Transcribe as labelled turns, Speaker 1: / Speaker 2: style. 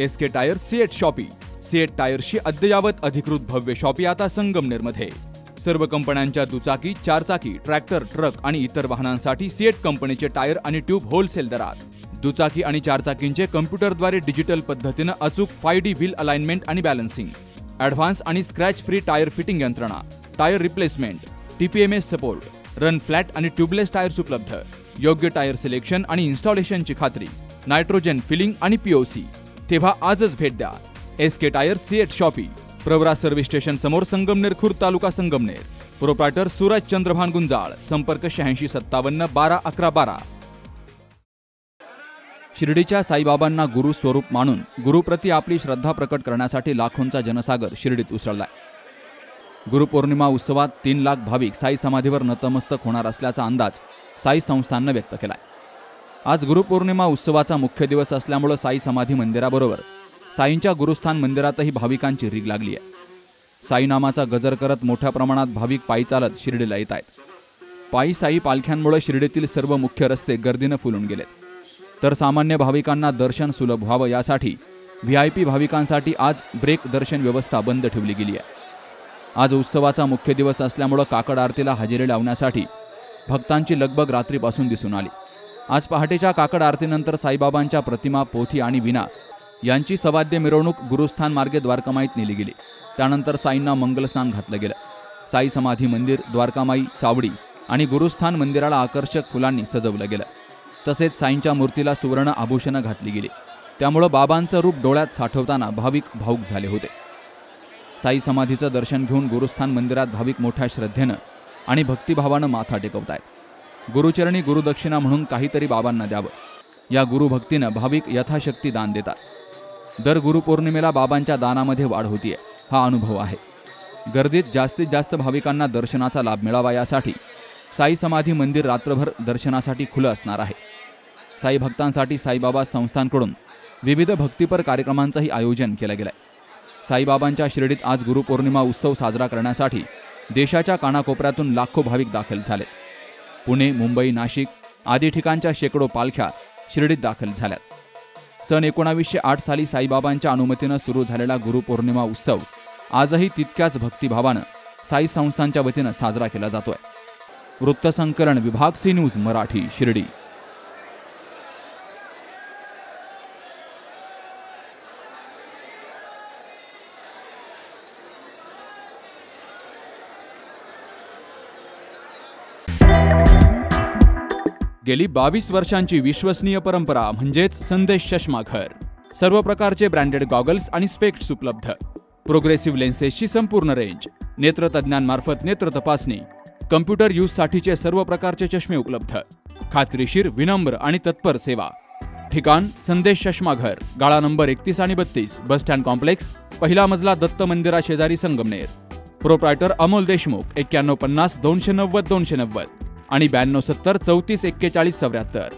Speaker 1: SK tyre CEAT shoppe. CEAT टायर्सची अद्ययावत अधिकृत भव्य शॉपी आता संगमनेरमध्ये. सर्व कंपन्यांच्या दुचाकी, चारचाकी, ट्रॅक्टर, ट्रक आणि इतर वाहनांसाठी सीएट कंपनीचे टायर आणि ट्यूब होलसेल दरात. दुचाकी आणि चारचाकींचे कम्प्युटरद्वारे डिजिटल पद्धतीने अचूक 5D व्हील अलाइनमेंट आणि बॅलन्सिंग, ॲडव्हान्स आणि स्क्रॅच फ्री टायर फिटिंग यंत्रणा, tyre replacement, TPMS support, run flat आणि ट्यूबलेस टायर्स उपलब्ध. योग्य टायर सिलेक्शन आणि इन्स्टॉलेशनची खात्री, नायट्रोजन फिलिंग आणि POC. तेव्हा आजच भेट द्या. SK tyre CEAT shoppe, Pravara service station समोर, संगमनेर खुर्द, तालुका संगमनेर. प्रोप्रायटर सूरज चंद्रभान गुंजाळ. संपर्क 8657 12 11 12. शिर्डीच्या साईबाबांना गुरु स्वरूप मानून गुरुप्रती आपली श्रद्धा प्रकट करण्यासाठी लाखोंचा जनसागर शिर्डीत उसळलाय. गुरुपौर्णिमा उत्सवात 3 लाख भाविक साई समाधीवर नतमस्तक होणार असल्याचा अंदाज साई संस्थाननं व्यक्त केलाय. आज गुरुपौर्णिमा उत्सवाचा मुख्य दिवस असल्यामुळे साई समाधी मंदिराबरोबर साईंच्या गुरुस्थान मंदिरातही भाविकांची रीग लागली आहे. साई नामाचा गजर करत मोठ्या प्रमाणात भाविक पायी चालत शिर्डीला येत आहेत. पायी साई पालख्यांमुळे शिर्डीतील सर्व मुख्य रस्ते गर्दीनं फुलून गेलेत. तर सामान्य भाविकांना दर्शन सुलभ व्हावं यासाठी VIP भाविकांसाठी आज ब्रेक दर्शन व्यवस्था बंद ठेवली गेली आहे. आज उत्सवाचा मुख्य दिवस असल्यामुळे काकड आरतीला हजेरी लावण्यासाठी भक्तांची लगबग रात्रीपासून दिसून आली. आज पहाटेच्या काकड आरतीनंतर साईबाबांच्या प्रतिमा, पोथी आणि विना यांची सवाद्य मिरवणूक गुरुस्थान मार्गे द्वारकामाईत नेली गेली. त्यानंतर साईंना मंगलस्नान घातलं गेलं. साई समाधी मंदिर, द्वारकामाई, चावडी आणि गुरुस्थान मंदिराला आकर्षक फुलांनी सजवलं गेलं. तसेच साईंच्या मूर्तीला सुवर्ण आभूषणं घातली गेली. त्यामुळं बाबांचं रूप डोळ्यात साठवताना भाविक भावुक झाले होते. साई समाधीचं दर्शन घेऊन गुरुस्थान मंदिरात भाविक मोठ्या श्रद्धेनं आणि भक्तिभावानं माथा टेकवतायत. गुरुचरणी गुरुदक्षिणा म्हणून काहीतरी बाबांना द्यावं या गुरुभक्तीनं भाविक यथाशक्ती दान देतात. दर गुरुपौर्णिमेला बाबांच्या दानामध्ये वाढ होतीये, हा अनुभव आहे. गर्दीत जास्तीत जास्त भाविकांना दर्शनाचा लाभ मिळावा यासाठी साई समाधी मंदिर रात्रभर दर्शनासाठी खुलं असणार आहे. साई भक्तांसाठी साईबाबा संस्थानकडून विविध भक्तिपर कार्यक्रमांचंही आयोजन केलं गेलंय. साईबाबांच्या शिर्डीत आज गुरुपौर्णिमा उत्सव साजरा करण्यासाठी देशाच्या कानाकोपऱ्यातून लाखो भाविक दाखल झालेत. पुणे, मुंबई, नाशिक आदी ठिकाणच्या शेकडो पालख्या शिर्डीत दाखल झाल्यात. सन 1908 साली साईबाबांच्या अनुमतीनं सुरू झालेला गुरुपौर्णिमा उत्सव आजही तितक्याच भक्तिभावानं साई संस्थांच्या वतीनं साजरा केला जातोय. वृत्तसंकलन विभाग, सी न्यूज मराठी, शिर्डी. गेली 22 वर्षांची विश्वसनीय परंपरा म्हणजेच संदेश चष्मा घर. सर्व प्रकारचे ब्रँडेड गॉगल्स आणि स्पेक्ट्स उपलब्ध. प्रोग्रेसिव्ह लेन्सेसची संपूर्ण रेंज. नेत्रतज्ञांमार्फत नेत्र तपासणी. कम्प्युटर यूजसाठीचे सर्व प्रकारचे चष्मे उपलब्ध. खात्रीशीर, विनम्र आणि तत्पर सेवा. ठिकाण संदेश चष्मा घर, गाळा नंबर 31 आणि 32, बस स्टँड कॉम्प्लेक्स, पहिला मजला, दत्त मंदिरा शेजारी, संगमनेर. प्रोप्रायटर अमोल देशमुख. 9150 290 290 आणि 9270 34 41 74.